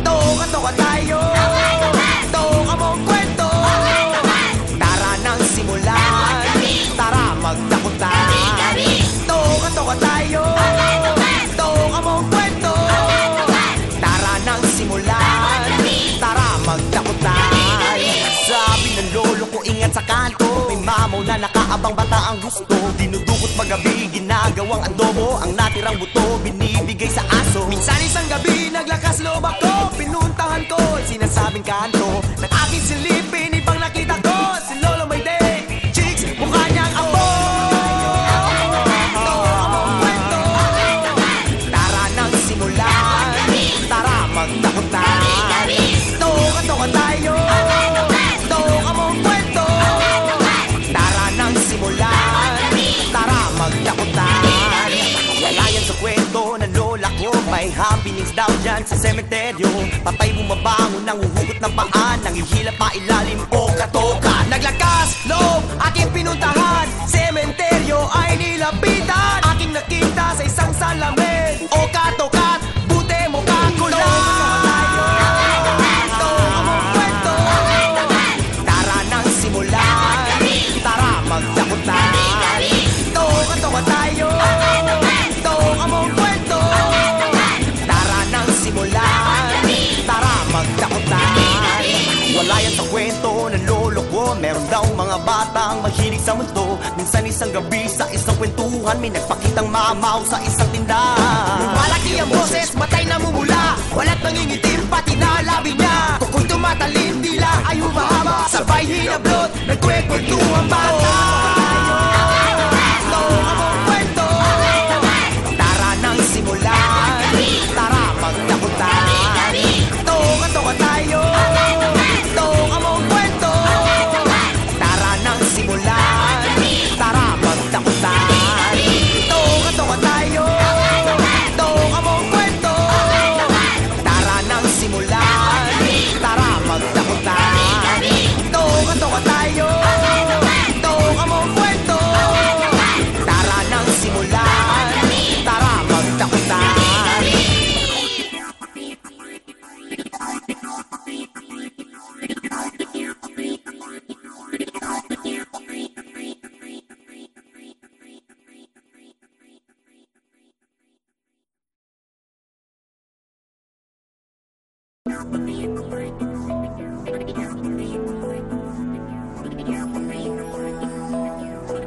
Toka-toka tayo, toka mong kwento. Tara nang simulan, tara magdakutan. Toka-toka tayo, toka mong kwento. Tara nang simulan, tara magdakutan. Sabi ng lolo ko, ingat sa kanto. May mamaw na nakaabang, bata ang gusto. Dinudukot magabi, ginagawang adobo. Ang natirang buto, binibigay sa aso. Minsan isang gabi, naglakas loob ako. Pinuntahan ko, sinasabing kanto ng aking silipin, ibang nakita ko. Si Lolo may day, chicks, mukha niyang abo. Toka mong kwento, tara nang simulan, tara magdakutan. Toka-toka tayo, toka mong kwento. Tara nang simulan, tara magdakutan. Wala yan sa kwento ng lola ko, may happenings daw dyan sa sementeryo. Patay bumabangon, nanguhugot ng paan, nangihilap pa ilalim o katoka. Naglakas loob, aking pinuntahan, sementeryo ay nilapitan. Aking nakita sa isang salamin, o katokat, buti mo kakulan. Toka mong kwento, tara nang simulan, tara magdakutan. Toka-toka tayo, toka mong kwento. Tara nang simulan, tara magdakutan. Wala yan sa kwento ng lolo ko, meron daw mga batang mahilig sa mundo. Minsan isang gabi sa isang kwentuhan, may nagpakitang mamaw sa isang tindahan. Lumalaki ang boses, matay namumula, wala't nangingitim pati na labi niya. Kuko'y tumatalim, tila ay humahaba, sabay hinablot, nagkwekwentuhan bata. Toka mong kwento, tara nang simulan, tara magdakutan. Toka-toka tayo, toka mong kwento. Tara nang simulan, tara magdakutan. Toka-toka tayo, toka mong kwento. Tara nang simulan, tara magdakutan. Toka-toka tayo, toka mong kwento. Tara nang simulan, tara magdakutan. Bye.